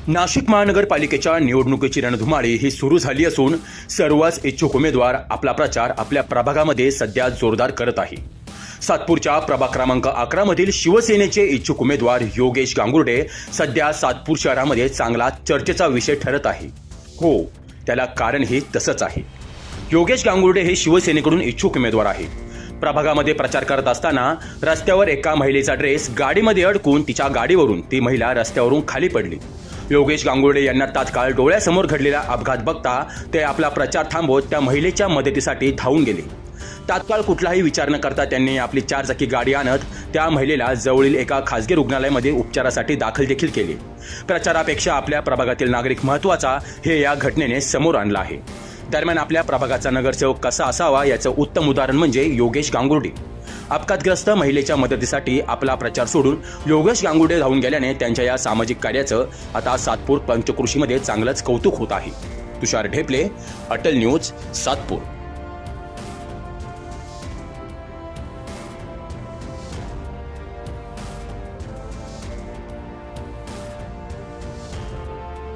नाशिक महानगरपालिकेच्या निवडणुकीची रणधुमाळी ही सुरू झाली असून सर्वच इच्छुक उमेदवार आपला प्रचार आपल्या प्रभागामध्ये सध्या जोरदार करत आहे। सातपूरच्या प्रभाग क्रमांक 11 मधील शिवसेनेचे इच्छुक उमेदवार योगेश गांगुर्डे सध्या सातपूर शहरामध्ये चांगला चर्चेचा विषय ठरत आहे। हो, त्याला कारण हे तसंच आहे। योगेश गांगुर्डे हे शिवसेनेकडून इच्छुक उमेदवार आहेत। प्रभागामध्ये प्रचार करत असताना रस्त्यावर एका महिलेचा ड्रेस गाडीमध्ये अडकून तिच्या गाडीवरून ती महिला रस्त्यावरून खाली पडली। योगेश गांगुर्डे यांना तात्काळ डोळ्यासमोर घडलेला अपघात बघता ते आपला प्रचार थांबवत त्या महिलेच्या मदतीसाठी धावून गेले। तात्काळ कुठलाही विचार न करता त्यांनी आपली 4 चाकी गाडी आणत त्या महिलेला जवळील एका खासगी रुग्णालयामध्ये उपचारासाठी दाखल देखील केले। प्रचारापेक्षा आपल्या प्रभागातील नागरिक महत्त्वाचा हे या घटनेने समोर आणलं आहे। दरम्यान आपल्या प्रभागाचा नगरसेवक कसा असावा याचं उत्तम उदाहरण म्हणजे योगेश गांगुर्डे। अपघातग्रस्त महिलेच्या मदतीसाठी आपला प्रचार सोडून योगेश गांगुर्डे धावून गेल्याने त्यांच्या या सामाजिक कार्याचं आता सातपूर पंचक्रोशीमध्ये चांगलंच कौतुक होत आहे। तुषार ढेपले, अटल न्यूज, सातपूर।